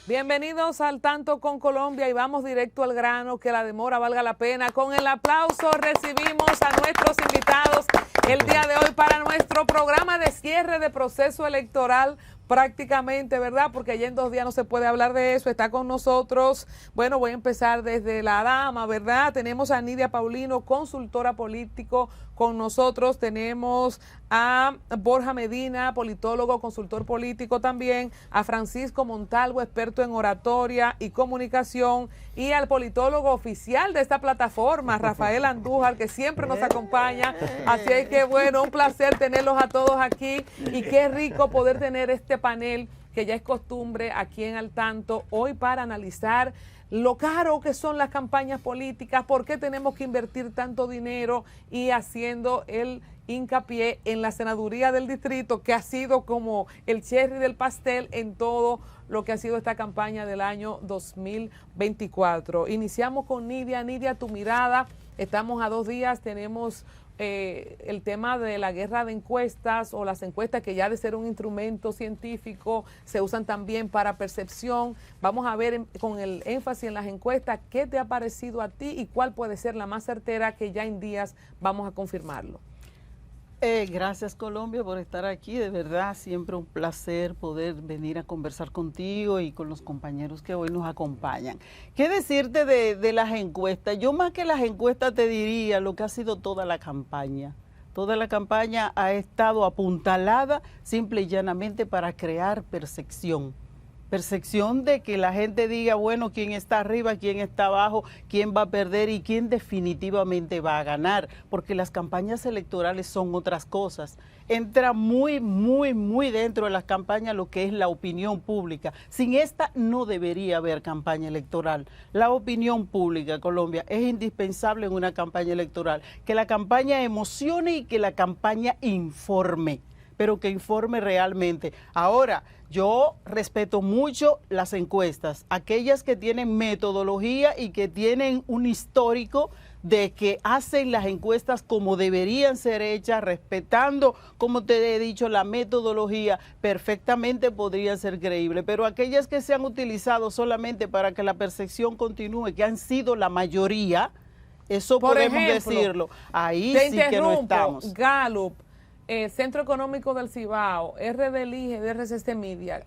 Bienvenidos al Tanto con Colombia y vamos directo al grano, que la demora valga la pena. Con el aplauso recibimos a nuestros invitados el día de hoy para nuestro programa de cierre de proceso electoral prácticamente, ¿verdad? Porque ya en 2 días no se puede hablar de eso. Está con nosotros, bueno, voy a empezar desde la dama, ¿verdad? Tenemos a Nidia Paulino, consultora político con nosotros. Tenemos a Borja Medina, politólogo, consultor político también, a Francisco Montalvo, experto en oratoria y comunicación, y al politólogo oficial de esta plataforma, Rafael Andújar, que siempre nos acompaña. Así es que, bueno, un placer tenerlos a todos aquí y qué rico poder tener este panel que ya es costumbre aquí en Al Tanto, hoy para analizar lo caro que son las campañas políticas, por qué tenemos que invertir tanto dinero y haciendo el hincapié en la senaduría del distrito, que ha sido como el cherry del pastel en todo lo que ha sido esta campaña del año 2024. Iniciamos con Nidia. Nidia, tu mirada, estamos a 2 días, tenemos el tema de la guerra de encuestas o las encuestas que ya de ser un instrumento científico se usan también para percepción. Vamos a ver con el énfasis en las encuestas qué te ha parecido a ti y cuál puede ser la más certera, que ya en días vamos a confirmarlo. Gracias, Colombia, por estar aquí. De verdad, siempre un placer poder venir a conversar contigo y con los compañeros que hoy nos acompañan. ¿Qué decirte de las encuestas? Yo más que las encuestas te diría lo que ha sido toda la campaña. Toda la campaña ha estado apuntalada simple y llanamente para crear percepción. Percepción de que la gente diga, bueno, quién está arriba, quién está abajo, quién va a perder y quién definitivamente va a ganar, porque las campañas electorales son otras cosas. Entra muy dentro de las campañas lo que es la opinión pública. Sin esta no debería haber campaña electoral. La opinión pública, Colombia, es indispensable en una campaña electoral. Que la campaña emocione y que la campaña informe, pero que informe realmente. Ahora, yo respeto mucho las encuestas, aquellas que tienen metodología y que tienen un histórico de que hacen las encuestas como deberían ser hechas, respetando, como te he dicho, la metodología, perfectamente podrían ser creíbles. Pero aquellas que se han utilizado solamente para que la percepción continúe, que han sido la mayoría, eso por podemos ejemplo, decirlo, ahí sí que no estamos. Gallup, Centro Económico del Cibao, RDLI, RCC Media,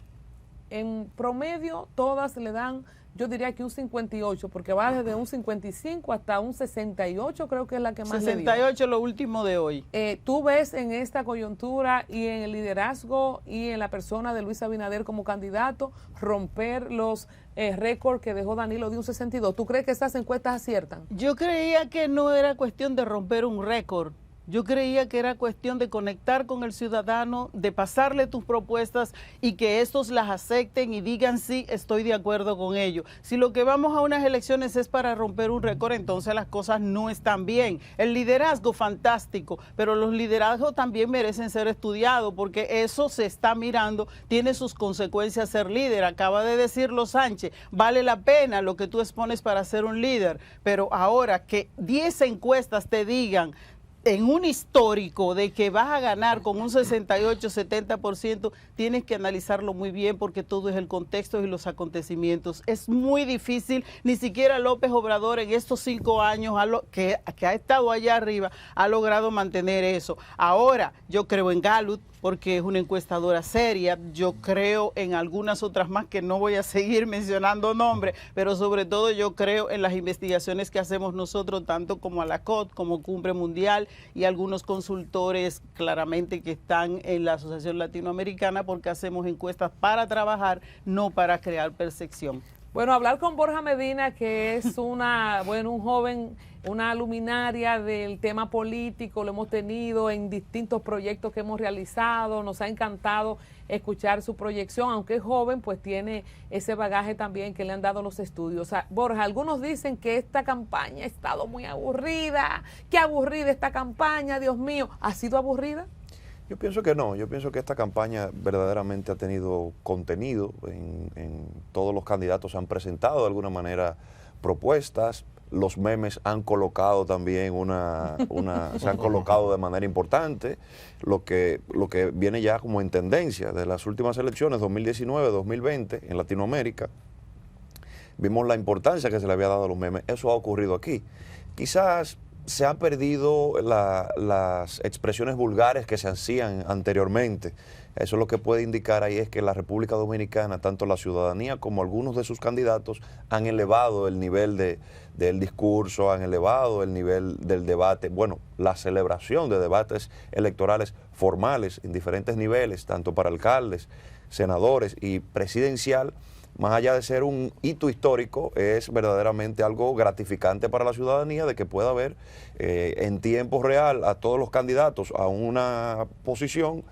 en promedio todas le dan, yo diría que un 58, porque va desde un 55 hasta un 68, creo que es la que más 68 lo último de hoy. ¿Tú ves en esta coyuntura y en el liderazgo y en la persona de Luis Abinader como candidato romper los récords que dejó Danilo de un 62? ¿Tú crees que estas encuestas aciertan? Yo creía que no era cuestión de romper un récord. Yo creía que era cuestión de conectar con el ciudadano, de pasarle tus propuestas y que estos las acepten y digan sí, estoy de acuerdo con ello. Si lo que vamos a unas elecciones es para romper un récord, entonces las cosas no están bien. El liderazgo, fantástico, pero los liderazgos también merecen ser estudiados porque eso se está mirando, tiene sus consecuencias ser líder. Acaba de decirlo Sánchez, vale la pena lo que tú expones para ser un líder, pero ahora que 10 encuestas te digan en un histórico de que vas a ganar con un 68, 70%, tienes que analizarlo muy bien porque todo es el contexto y los acontecimientos. Es muy difícil, ni siquiera López Obrador en estos 5 años que ha estado allá arriba ha logrado mantener eso. Ahora, yo creo en Gallup porque es una encuestadora seria, yo creo en algunas otras más que no voy a seguir mencionando nombres, pero sobre todo yo creo en las investigaciones que hacemos nosotros, tanto como ALACOT, como Cumbre Mundial y algunos consultores claramente que están en la Asociación Latinoamericana, porque hacemos encuestas para trabajar, no para crear percepción. Bueno, hablar con Borja Medina, que es un joven, una luminaria del tema político, lo hemos tenido en distintos proyectos que hemos realizado, nos ha encantado escuchar su proyección, aunque es joven, pues tiene ese bagaje también que le han dado los estudios. O sea, Borja, algunos dicen que esta campaña ha estado muy aburrida, qué aburrida esta campaña, Dios mío, ¿ha sido aburrida? Yo pienso que no, yo pienso que esta campaña verdaderamente ha tenido contenido, en todos los candidatos han presentado de alguna manera propuestas, los memes han colocado también se han colocado de manera importante, lo que viene ya como en tendencia de las últimas elecciones 2019-2020 en Latinoamérica, vimos la importancia que se le había dado a los memes. Eso ha ocurrido aquí. Quizás se han perdido las expresiones vulgares que se hacían anteriormente. Eso lo que puede indicar ahí es que la República Dominicana, tanto la ciudadanía como algunos de sus candidatos, han elevado el nivel del discurso, han elevado el nivel del debate, bueno, la celebración de debates electorales formales en diferentes niveles, tanto para alcaldes, senadores y presidencial. Más allá de ser un hito histórico, es verdaderamente algo gratificante para la ciudadanía de que pueda ver en tiempo real a todos los candidatos a una posición,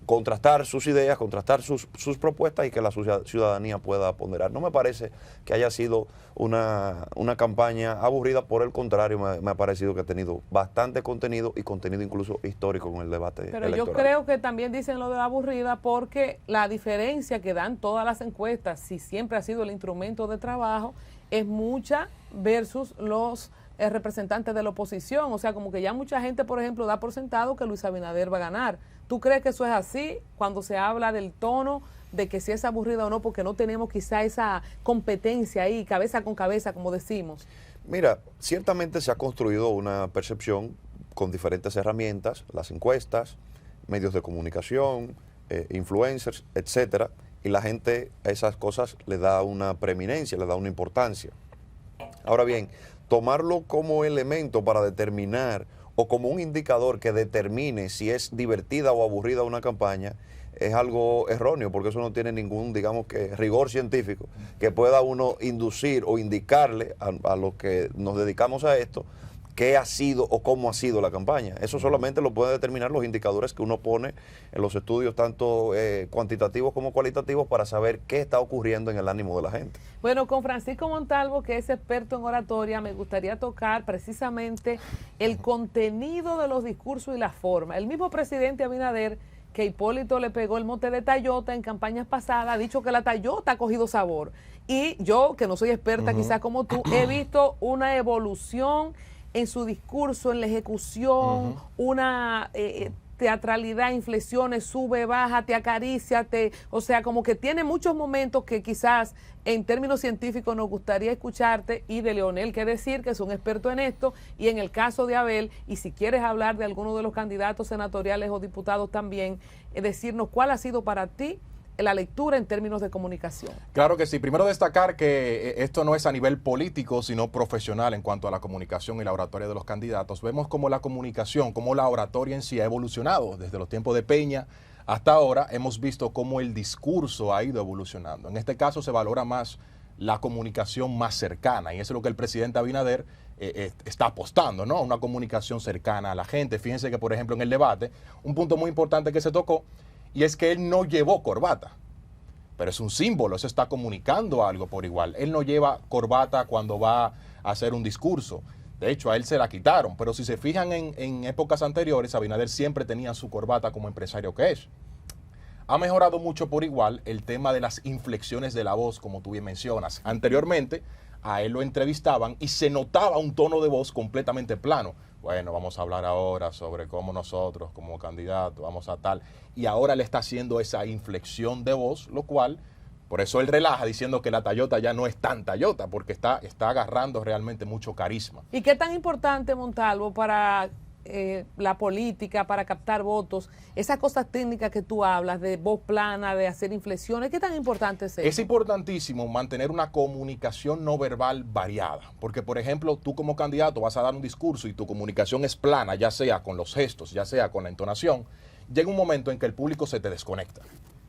contrastar sus ideas, contrastar sus propuestas y que la ciudadanía pueda ponderar. No me parece que haya sido una campaña aburrida, por el contrario, me ha parecido que ha tenido bastante contenido y contenido incluso histórico con el debate electoral. Yo creo que también dicen lo de aburrida porque la diferencia que dan todas las encuestas, si siempre ha sido el instrumento de trabajo, es mucha versus los representantes de la oposición. O sea, como que ya mucha gente, por ejemplo, da por sentado que Luis Abinader va a ganar. ¿Tú crees que eso es así cuando se habla del tono, de que si es aburrida o no, porque no tenemos quizá esa competencia ahí, cabeza con cabeza, como decimos? Mira, ciertamente se ha construido una percepción con diferentes herramientas, las encuestas, medios de comunicación, influencers, etcétera, y la gente a esas cosas le da una preeminencia, le da una importancia. Ahora bien, tomarlo como elemento para determinar o como un indicador que determine si es divertida o aburrida una campaña es algo erróneo, porque eso no tiene ningún, digamos que, rigor científico que pueda uno inducir o indicarle a los que nos dedicamos a esto qué ha sido o cómo ha sido la campaña. Eso solamente lo pueden determinar los indicadores que uno pone en los estudios, tanto cuantitativos como cualitativos, para saber qué está ocurriendo en el ánimo de la gente. Bueno, con Francisco Montalvo, que es experto en oratoria, me gustaría tocar precisamente el contenido de los discursos y la forma. El mismo presidente Abinader, que Hipólito le pegó el mote de Tayota en campañas pasadas, ha dicho que la Tayota ha cogido sabor. Y yo, que no soy experta quizás como tú, he visto una evolución en su discurso, en la ejecución, una teatralidad, inflexiones, sube, baja, te acaricia, o sea, como que tiene muchos momentos que quizás en términos científicos nos gustaría escucharte, y de Leonel, que decir que es un experto en esto, y en el caso de Abel, y si quieres hablar de alguno de los candidatos senatoriales o diputados también, decirnos cuál ha sido para ti la lectura en términos de comunicación. Claro que sí. Primero destacar que esto no es a nivel político, sino profesional en cuanto a la comunicación y la oratoria de los candidatos. Vemos cómo la comunicación, cómo la oratoria en sí ha evolucionado desde los tiempos de Peña hasta ahora. Hemos visto cómo el discurso ha ido evolucionando. En este caso se valora más la comunicación más cercana, y eso es lo que el presidente Abinader está apostando, ¿no? Una comunicación cercana a la gente. Fíjense que, por ejemplo, en el debate, un punto muy importante que se tocó, y es que él no llevó corbata, pero es un símbolo, eso está comunicando algo por igual. Él no lleva corbata cuando va a hacer un discurso. De hecho, a él se la quitaron, pero si se fijan en épocas anteriores, Abinader siempre tenía su corbata como empresario que es. Ha mejorado mucho por igual el tema de las inflexiones de la voz, como tú bien mencionas. Anteriormente, a él lo entrevistaban y se notaba un tono de voz completamente plano. Bueno, vamos a hablar ahora sobre cómo nosotros como candidatos vamos a tal. Y ahora le está haciendo esa inflexión de voz, lo cual, por eso él relaja diciendo que la Tayota ya no es tan Tayota, porque está agarrando realmente mucho carisma. ¿Y qué tan importante, Montalvo, para la política, para captar votos, esas cosas técnicas que tú hablas, de voz plana, de hacer inflexiones, qué tan importante es eso? Es importantísimo mantener una comunicación no verbal variada, porque, por ejemplo, tú como candidato vas a dar un discurso y tu comunicación es plana, ya sea con los gestos, ya sea con la entonación, llega un momento en que el público se te desconecta.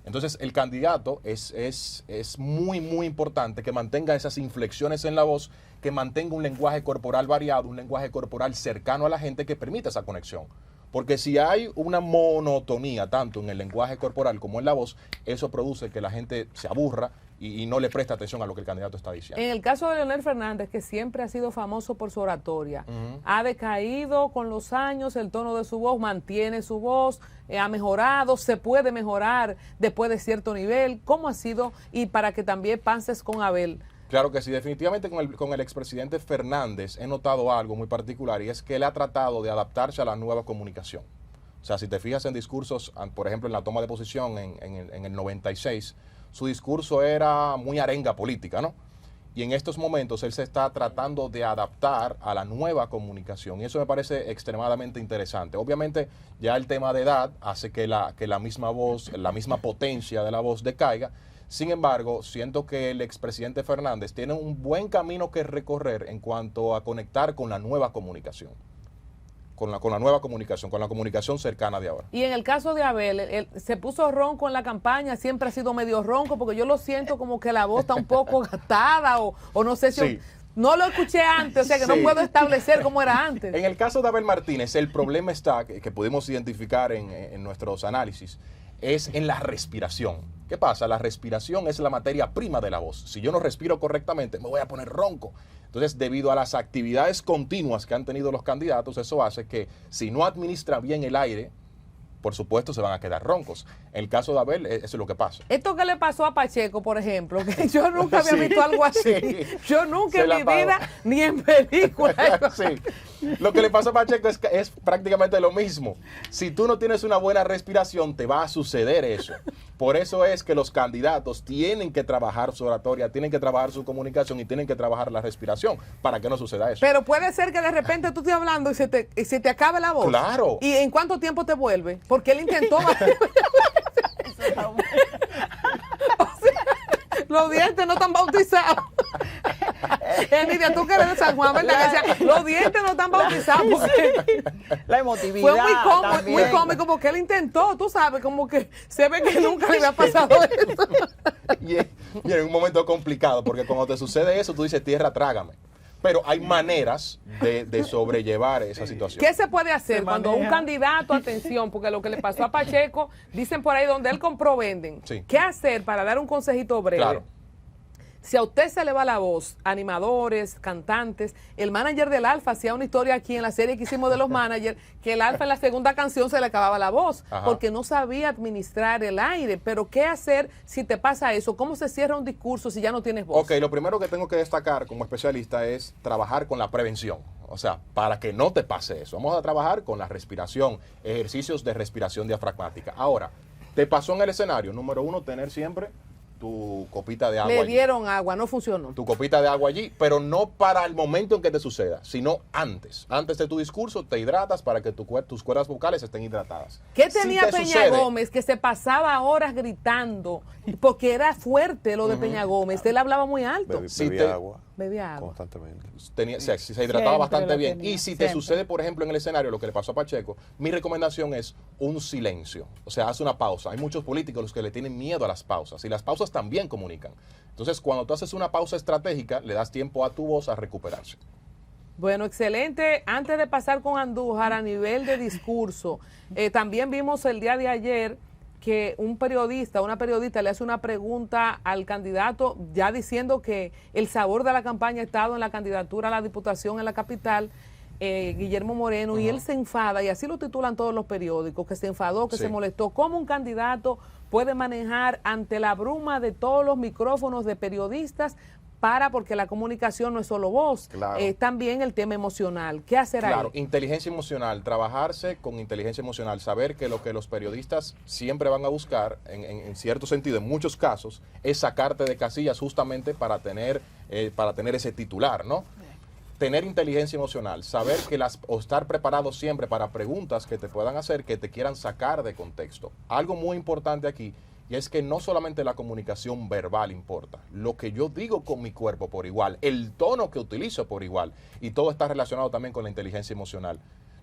Entonces, el candidato es muy, muy importante que mantenga esas inflexiones en la voz, que mantenga un lenguaje corporal variado, un lenguaje corporal cercano a la gente que permita esa conexión. Porque si hay una monotonía tanto en el lenguaje corporal como en la voz, eso produce que la gente se aburra y no le presta atención a lo que el candidato está diciendo. En el caso de Leonel Fernández, que siempre ha sido famoso por su oratoria, ha decaído con los años el tono de su voz, mantiene su voz, ha mejorado, se puede mejorar después de cierto nivel. ¿Cómo ha sido? Y para que también pases con Abel. Claro que sí, definitivamente con el expresidente Fernández he notado algo muy particular, y es que él ha tratado de adaptarse a la nueva comunicación. O sea, si te fijas en discursos, por ejemplo, en la toma de posición en el 96, su discurso era muy arenga política, ¿no? y en estos momentos él se está tratando de adaptar a la nueva comunicación y eso me parece extremadamente interesante. Obviamente ya el tema de edad hace que la misma voz, la misma potencia de la voz decaiga. Sin embargo, siento que el expresidente Fernández tiene un buen camino que recorrer en cuanto a conectar con la nueva comunicación. Con la nueva comunicación, con la comunicación cercana de ahora. Y en el caso de Abel, él se puso ronco en la campaña, siempre ha sido medio ronco, porque yo lo siento como que la voz está un poco gastada, o no sé si... Sí. No lo escuché antes, o sea que Sí. no puedo establecer cómo era antes. En el caso de Abel Martínez, el problema está, que pudimos identificar en nuestros análisis, es en la respiración. ¿Qué pasa? La respiración es la materia prima de la voz. Si yo no respiro correctamente, me voy a poner ronco. Entonces, debido a las actividades continuas que han tenido los candidatos, eso hace que si no administra bien el aire, por supuesto se van a quedar roncos. En el caso de Abel, eso es lo que pasa. Esto que le pasó a Pacheco, por ejemplo, que yo nunca había Sí, visto algo así. sí. Yo nunca Se en la mi apagó. vida, ni en película. Sí. Lo que le pasa a Pacheco es prácticamente lo mismo. Si tú no tienes una buena respiración, te va a suceder eso. Por eso es que los candidatos tienen que trabajar su oratoria, tienen que trabajar su comunicación y tienen que trabajar la respiración para que no suceda eso. Pero puede ser que de repente tú estés hablando y se te acabe la voz. Claro. ¿Y en cuánto tiempo te vuelve? Porque él intentó... O sea, los dientes no están bautizados. Nidia, tú que eres de San Juan, ¿verdad? Que decía, los dientes no están bautizados. Porque La emotividad. fue muy también. cómico porque él intentó, tú sabes, como que se ve que nunca le había pasado eso. Y en un momento complicado, porque cuando te sucede eso, tú dices, tierra, trágame. Pero hay maneras de sobrellevar esa situación. ¿Qué se puede hacer Se cuando un maneja. candidato, atención, porque lo que le pasó a Pacheco, dicen por ahí donde él compró, venden? Sí. ¿Qué hacer para dar un consejito breve? Claro. Si a usted se le va la voz, animadores, cantantes, el manager del Alfa hacía una historia aquí en la serie que hicimos de los managers, que el Alfa en la segunda canción se le acababa la voz, Ajá. porque no sabía administrar el aire. Pero ¿qué hacer si te pasa eso? ¿Cómo se cierra un discurso si ya no tienes voz? Ok, lo primero que tengo que destacar como especialista es trabajar con la prevención. O sea, para que no te pase eso. Vamos a trabajar con la respiración, ejercicios de respiración diafragmática. Ahora, te pasó en el escenario, número uno, tener siempre tu copita de agua Le allí. dieron agua, no funcionó. Tu copita de agua allí, pero no para el momento en que te suceda, sino antes. Antes de tu discurso te hidratas para que tus cuerdas vocales estén hidratadas. ¿Qué Si tenía te Peña sucede- Gómez que se pasaba horas gritando? Porque era fuerte lo de Peña Gómez. Él hablaba muy alto. Bebí Si te- agua Bebía agua. constantemente. se hidrataba Siempre bastante la bien. tenía, Y si te siempre. sucede, por ejemplo, en el escenario, lo que le pasó a Pacheco, mi recomendación es un silencio. O sea, haz una pausa. Hay muchos políticos los que le tienen miedo a las pausas. Y las pausas también comunican. Entonces, cuando tú haces una pausa estratégica, le das tiempo a tu voz a recuperarse. Bueno, excelente. Antes de pasar con Andújar a nivel de discurso, también vimos el día de ayer que una periodista le hace una pregunta al candidato ya diciendo que el sabor de la campaña ha estado en la candidatura a la diputación en la capital, Guillermo Moreno, y él se enfada, y así lo titulan todos los periódicos, que se enfadó, que Sí. se molestó. ¿Cómo un candidato puede manejar ante la bruma de todos los micrófonos de periodistas porque la comunicación no es solo voz, Claro. es también el tema emocional? ¿Qué hacer Claro, ahí? inteligencia emocional, trabajarse con inteligencia emocional, saber que lo que los periodistas siempre van a buscar, en cierto sentido, en muchos casos, es sacarte de casillas justamente para tener ese titular, ¿no? Tener inteligencia emocional, saber que o estar preparado siempre para preguntas que te puedan hacer, que te quieran sacar de contexto. Algo muy importante aquí, y es que no solamente la comunicación verbal importa, lo que yo digo con mi cuerpo por igual, el tono que utilizo por igual, y todo está relacionado también con la inteligencia emocional.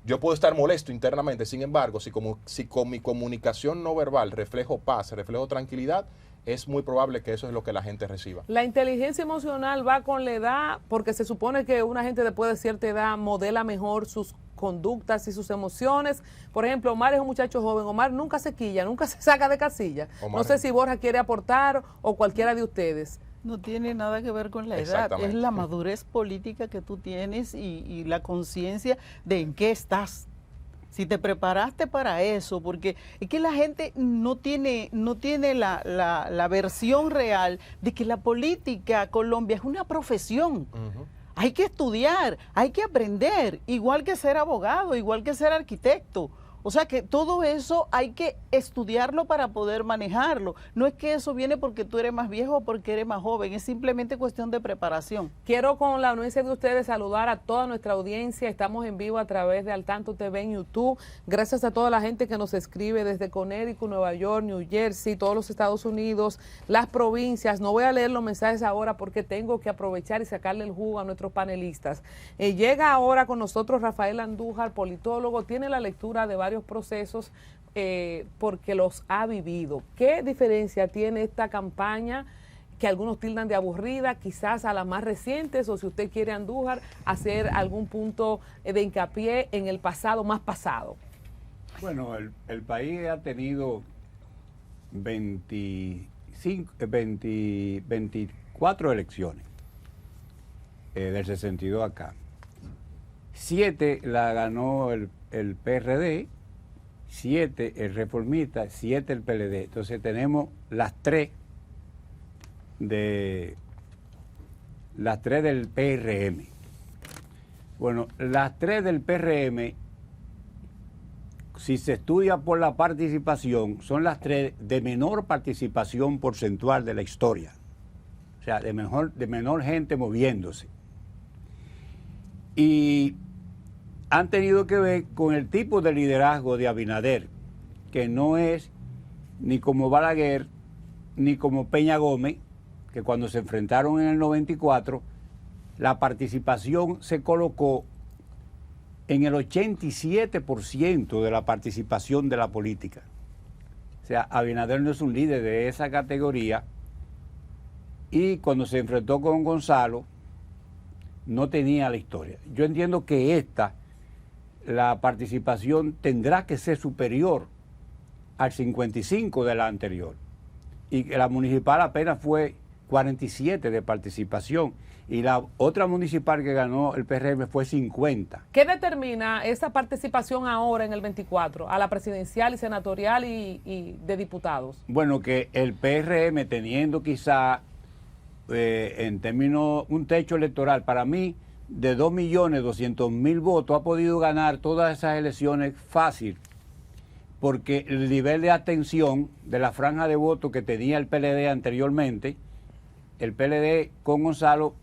Yo puedo estar molesto internamente, sin embargo, si con mi comunicación no verbal reflejo paz, reflejo tranquilidad, es muy probable que eso es lo que la gente reciba. La inteligencia emocional va con la edad, porque se supone que una gente después de cierta edad modela mejor sus conductas y sus emociones. Por ejemplo, Omar es un muchacho joven. Omar nunca se quilla, nunca se saca de casilla. Omar No sé es- si Borja quiere aportar o cualquiera de ustedes. No tiene nada que ver con la edad, Exactamente. es la madurez política que tú tienes y la conciencia de en qué estás. Si te preparaste para eso, porque es que la gente no tiene la versión real de que la política Colombia es una profesión. Ujú. Hay que estudiar, hay que aprender, igual que ser abogado, igual que ser arquitecto. O sea que todo eso hay que estudiarlo para poder manejarlo. No es que eso viene porque tú eres más viejo o porque eres más joven, es simplemente cuestión de preparación. Quiero, con la anuencia de ustedes, saludar a toda nuestra audiencia. Estamos en vivo a través de Al Tanto TV en YouTube. Gracias a toda la gente que nos escribe desde Connecticut, Nueva York, New Jersey, todos los Estados Unidos, las provincias. No voy a leer los mensajes ahora porque tengo que aprovechar y sacarle el jugo a nuestros panelistas. Llega ahora con nosotros Rafael Andújar, politólogo, tiene la lectura de varios procesos porque los ha vivido. ¿Qué diferencia tiene esta campaña que algunos tildan de aburrida, quizás a las más recientes, o si usted quiere, Andújar, hacer algún punto de hincapié en el pasado más pasado? Bueno, el país ha tenido 24 elecciones del 62 acá. 7 la ganó el PRD, 7 el Reformista, 7 el PLD. Entonces tenemos las 3 del PRM. Bueno, las 3 del PRM, si se estudia por la participación, son las 3 de menor participación porcentual de la historia. O sea, de menor gente moviéndose. Y han tenido que ver con el tipo de liderazgo de Abinader, que no es ni como Balaguer, ni como Peña Gómez, que cuando se enfrentaron en el 94, la participación se colocó en el 87% de la participación de la política. O sea, Abinader no es un líder de esa categoría, y cuando se enfrentó con Gonzalo, no tenía la historia. Yo entiendo que la participación tendrá que ser superior al 55% de la anterior. Y la municipal apenas fue 47% de participación. Y la otra municipal que ganó el PRM fue 50%. ¿Qué determina esa participación ahora en el 24, a la presidencial y senatorial y de diputados? Bueno, que el PRM, teniendo quizá en términos un techo electoral, para mí, de 2.200.000 votos, ha podido ganar todas esas elecciones fácil, porque el nivel de abstención de la franja de votos que tenía el PLD anteriormente, el PLD con Gonzalo,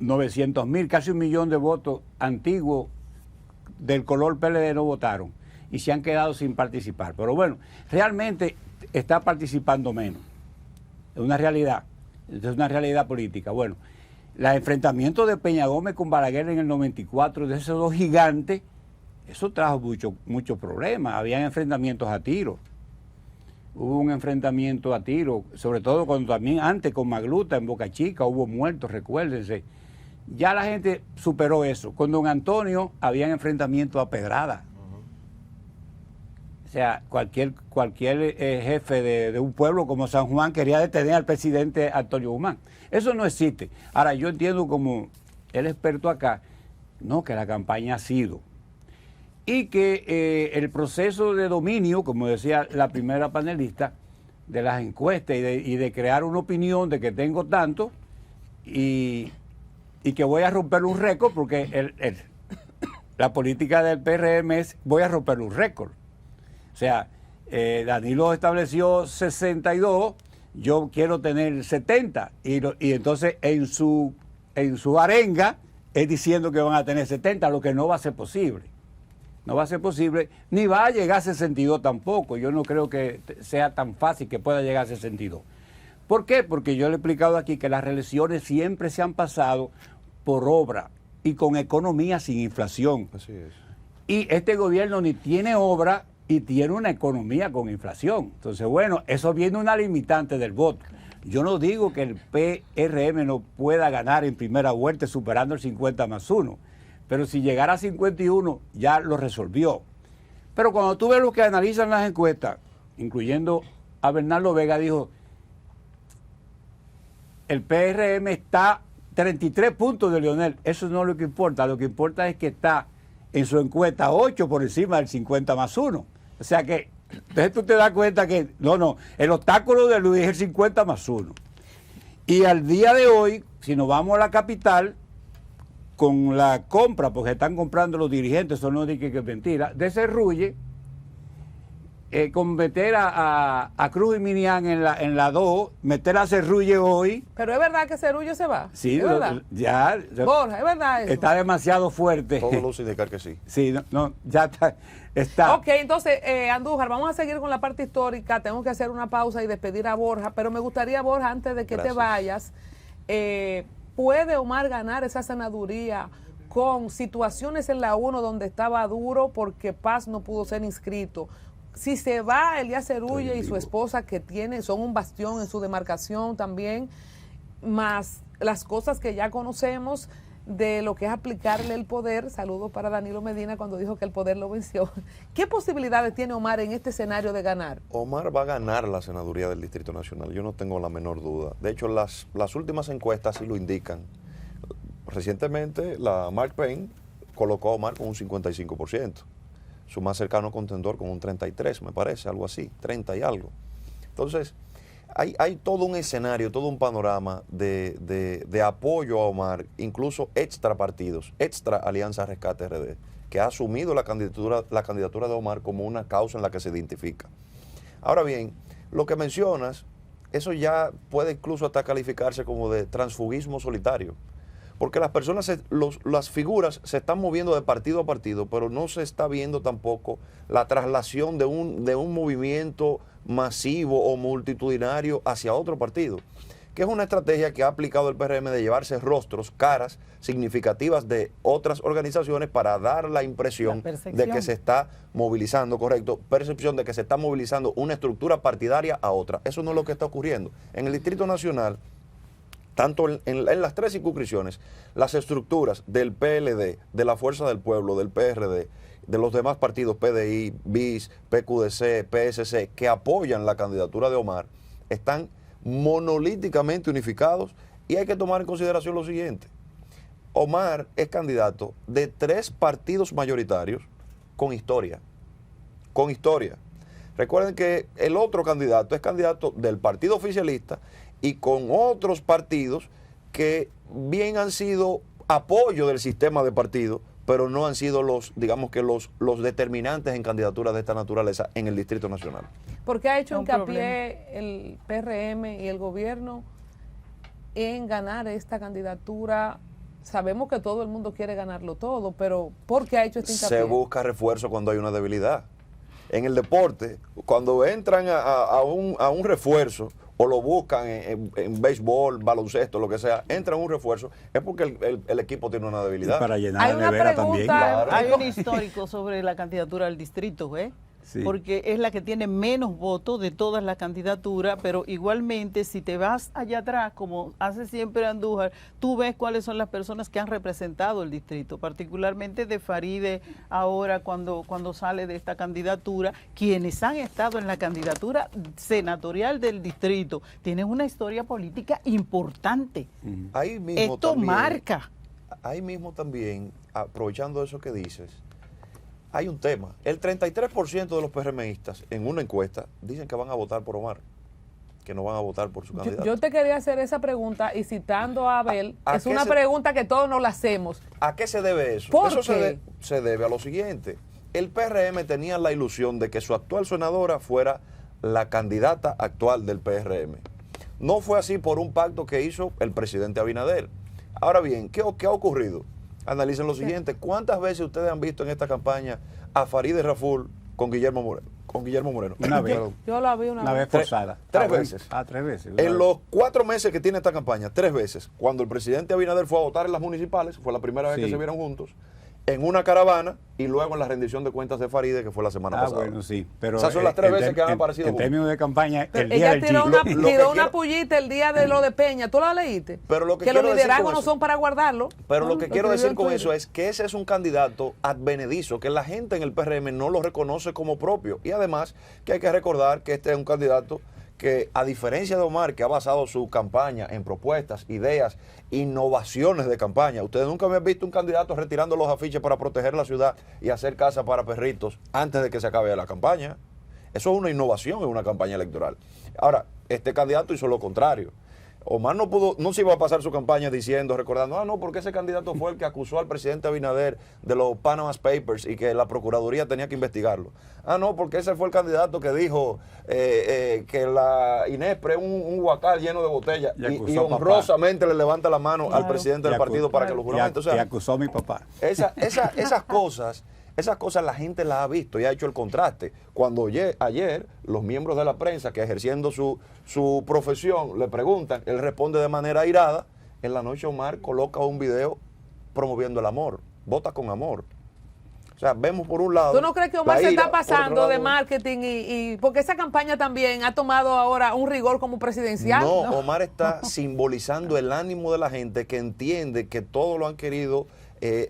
900.000, casi 1 millón de votos antiguos del color PLD no votaron y se han quedado sin participar. Pero bueno, realmente está participando menos. Es una realidad política. Bueno, los enfrentamientos de Peña Gómez con Balaguer en el 94, de esos dos gigantes, eso trajo muchos problemas. Habían enfrentamientos a tiro. Hubo un enfrentamiento a tiro, sobre todo cuando también antes con Magluta en Boca Chica hubo muertos, recuérdense. Ya la gente superó eso. Con don Antonio habían enfrentamientos a pedrada. O sea, cualquier jefe de un pueblo como San Juan quería detener al presidente Antonio Guzmán. Eso no existe. Ahora, yo entiendo como el experto acá, no, que la campaña ha sido. Y que el proceso de dominio, como decía la primera panelista, de las encuestas y de crear una opinión de que tengo tanto y que voy a romper un récord, porque la política del PRM es voy a romper un récord. O sea, Danilo estableció 62, yo quiero tener 70, y entonces en su arenga es diciendo que van a tener 70, lo que no va a ser posible. No va a ser posible, ni va a llegar a 62 tampoco. Yo no creo que sea tan fácil que pueda llegar a 62. ¿Por qué? Porque yo le he explicado aquí que las reelecciones siempre se han pasado por obra y con economía sin inflación. Así es. Y este gobierno ni tiene obra y tiene una economía con inflación. Entonces, bueno, eso viene una limitante del voto. Yo no digo que el PRM no pueda ganar en primera vuelta superando el 50+1. Pero si llegara a 51, ya lo resolvió. Pero cuando tú ves los que analizan las encuestas, incluyendo a Bernardo Vega, dijo, el PRM está 33 puntos de Leonel. Eso no es lo que importa. Lo que importa es que está en su encuesta 8 por encima del 50+1. O sea que, entonces tú te das cuenta que, el obstáculo de Luis es el 50+1. Y al día de hoy, si nos vamos a la capital, con la compra, porque están comprando los dirigentes, eso no dice que es mentira, de Cerrulle, con meter a Cruz y Minian en la 2, meter a Cerrulle hoy. Pero es verdad que Cerullo se va. Sí, es verdad. ya. Borja, es verdad eso. Está demasiado fuerte. Todo luce indicar que sí. Sí, ya está. Ok, entonces, Andújar, vamos a seguir con la parte histórica. Tengo que hacer una pausa y despedir a Borja, pero me gustaría, Borja, antes de que te vayas, ¿puede Omar ganar esa senaduría con situaciones en la 1 donde estaba duro porque Paz no pudo ser inscrito? Si se va Elías Cerrulle y su esposa, que son un bastión en su demarcación también, más las cosas que ya conocemos de lo que es aplicarle el poder. Saludos para Danilo Medina cuando dijo que el poder lo venció. ¿Qué posibilidades tiene Omar en este escenario de ganar? Omar va a ganar la senaduría del Distrito Nacional, yo no tengo la menor duda. De hecho, las últimas encuestas sí lo indican. Recientemente, la Mark Payne colocó a Omar con un 55%. Su más cercano contendor con un 33, me parece, algo así, 30 y algo. Entonces, hay todo un escenario, todo un panorama de apoyo a Omar, incluso extra partidos, extra Alianza Rescate RD, que ha asumido la candidatura de Omar como una causa en la que se identifica. Ahora bien, lo que mencionas, eso ya puede incluso hasta calificarse como de transfugismo solitario. Porque las personas, las figuras se están moviendo de partido a partido, pero no se está viendo tampoco la traslación de un movimiento masivo o multitudinario hacia otro partido, que es una estrategia que ha aplicado el PRM de llevarse rostros, caras significativas de otras organizaciones para dar la impresión de que se está movilizando, correcto, percepción de que se está movilizando una estructura partidaria a otra. Eso no es lo que está ocurriendo. En el Distrito Nacional, tanto en las 3 circunscripciones, las estructuras del PLD, de la Fuerza del Pueblo, del PRD, de los demás partidos, PDI, BIS, PQDC, PSC, que apoyan la candidatura de Omar, están monolíticamente unificados, y hay que tomar en consideración lo siguiente. Omar es candidato de 3 partidos mayoritarios con historia. Con historia. Recuerden que el otro candidato es candidato del partido oficialista y con otros partidos que bien han sido apoyo del sistema de partido, pero no han sido los determinantes en candidaturas de esta naturaleza en el Distrito Nacional. ¿Por qué ha hecho hincapié el PRM y el gobierno en ganar esta candidatura? Sabemos que todo el mundo quiere ganarlo todo, pero ¿por qué ha hecho este hincapié? Se busca refuerzo cuando hay una debilidad. En el deporte, cuando entran a un refuerzo, o lo buscan en béisbol, baloncesto, lo que sea, entra un refuerzo, es porque el equipo tiene una debilidad. Y para llenar la nevera también. Claro. Hay un histórico sobre la candidatura del distrito, Sí. Porque es la que tiene menos votos de todas las candidaturas, pero igualmente si te vas allá atrás, como hace siempre Andújar, tú ves cuáles son las personas que han representado el distrito, particularmente de Faride ahora cuando sale de esta candidatura, quienes han estado en la candidatura senatorial del distrito, tienen una historia política importante. Ahí mismo esto también, marca. Ahí mismo también, aprovechando eso que dices, hay un tema. El 33% de los PRMistas en una encuesta dicen que van a votar por Omar, que no van a votar por su candidato. Yo te quería hacer esa pregunta y citando a Abel, es una pregunta que todos nos la hacemos. ¿A qué se debe eso? ¿Por Eso qué? se debe a lo siguiente. El PRM tenía la ilusión de que su actual senadora fuera la candidata actual del PRM. No fue así por un pacto que hizo el presidente Abinader. Ahora bien, ¿qué ha ocurrido? Analicen lo siguiente. ¿Cuántas veces ustedes han visto en esta campaña a Farideh Raful con Guillermo Moreno? Una vez. Yo la vi una vez. Forzada. 3 veces. 3 veces. En los 4 meses que tiene esta campaña, 3 veces, cuando el presidente Abinader fue a votar en las municipales, fue la primera vez que se vieron juntos, en una caravana y luego en la rendición de cuentas de Farideh, que fue la semana pasada. Bueno, sí. Pero esas son las 3 veces que han aparecido en juntos. términos de campaña, Pero el día ella del tiró una pullita el día de lo de Peña. ¿Tú la leíste? Pero lo que los quiero decir liderazgos con no eso, son para guardarlo. Pero lo que quiero decir con Twitter. eso es que ese es un candidato advenedizo, que la gente en el PRM no lo reconoce como propio. Y además que hay que recordar que este es un candidato que, a diferencia de Omar, que ha basado su campaña en propuestas, ideas, innovaciones de campaña. Ustedes nunca me han visto un candidato retirando los afiches para proteger la ciudad y hacer casa para perritos antes de que se acabe la campaña. Eso es una innovación en una campaña electoral. Ahora, este candidato hizo lo contrario. Omar no se iba a pasar su campaña diciendo, recordando, no, porque ese candidato fue el que acusó al presidente Abinader de los Panama Papers y que la Procuraduría tenía que investigarlo. No, porque ese fue el candidato que dijo que la Inespre es un huacal lleno de botellas y honrosamente le levanta la mano al presidente del partido para que lo juramente. O sea, y acusó a mi papá. Esas cosas la gente las ha visto y ha hecho el contraste. Cuando ayer los miembros de la prensa que ejerciendo su profesión le preguntan, él responde de manera airada, en la noche Omar coloca un video promoviendo el amor, vota con amor. O sea, vemos por un lado... ¿Tú no crees que Omar se está pasando de marketing porque esa campaña también ha tomado ahora un rigor como presidencial? No, Omar está simbolizando el ánimo de la gente que entiende que todo lo han querido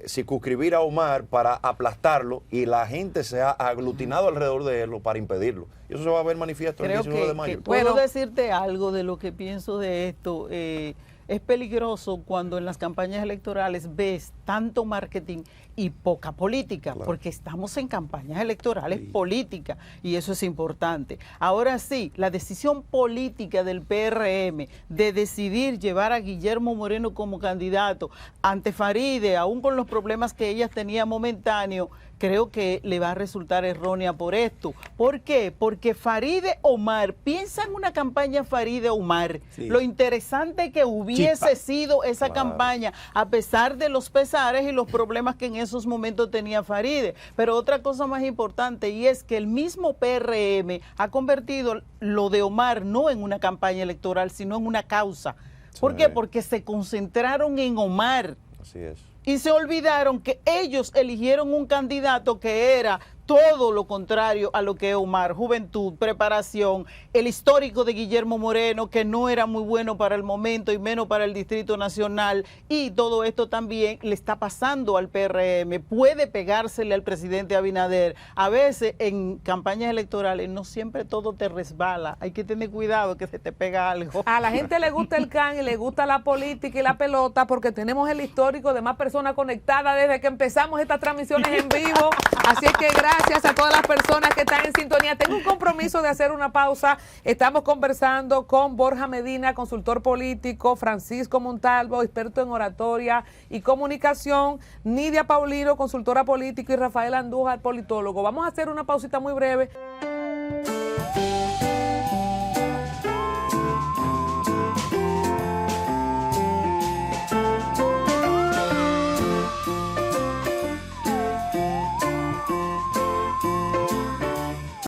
circunscribir a Omar para aplastarlo y la gente se ha aglutinado alrededor de él para impedirlo. Y eso se va a ver manifiesto el 19 de mayo. Puedo decirte algo de lo que pienso de esto. Es peligroso cuando en las campañas electorales ves tanto marketing y poca política, claro, porque estamos en campañas electorales políticas y eso es importante. Ahora sí, la decisión política del PRM de decidir llevar a Guillermo Moreno como candidato ante Faride, aún con los problemas que ella tenía momentáneos, creo que le va a resultar errónea por esto. ¿Por qué? Porque Faride Omar, piensa en una campaña Faride Omar, lo interesante que hubiese sido esa campaña, a pesar de los pesares y los problemas que en esos momentos tenía Faride. Pero otra cosa más importante, y es que el mismo PRM ha convertido lo de Omar no en una campaña electoral, sino en una causa. ¿Por qué? Porque se concentraron en Omar. Así es. Y se olvidaron que ellos eligieron un candidato que era todo lo contrario a lo que es Omar: juventud, preparación, el histórico de Guillermo Moreno, que no era muy bueno para el momento y menos para el Distrito Nacional, y todo esto también le está pasando al PRM, puede pegársele al presidente Abinader. A veces en campañas electorales no siempre todo te resbala, hay que tener cuidado que se te pega algo. A la gente le gusta el can y le gusta la política y la pelota porque tenemos el histórico de más personas conectadas desde que empezamos estas transmisiones en vivo, así es que gracias a todas las personas que están en sintonía. Tengo un compromiso de hacer una pausa. Estamos conversando con Borja Medina, consultor político, Francisco Montalvo, experto en oratoria y comunicación, Nidia Paulino, consultora política, y Rafael Andújar, politólogo. Vamos a hacer una pausita muy breve.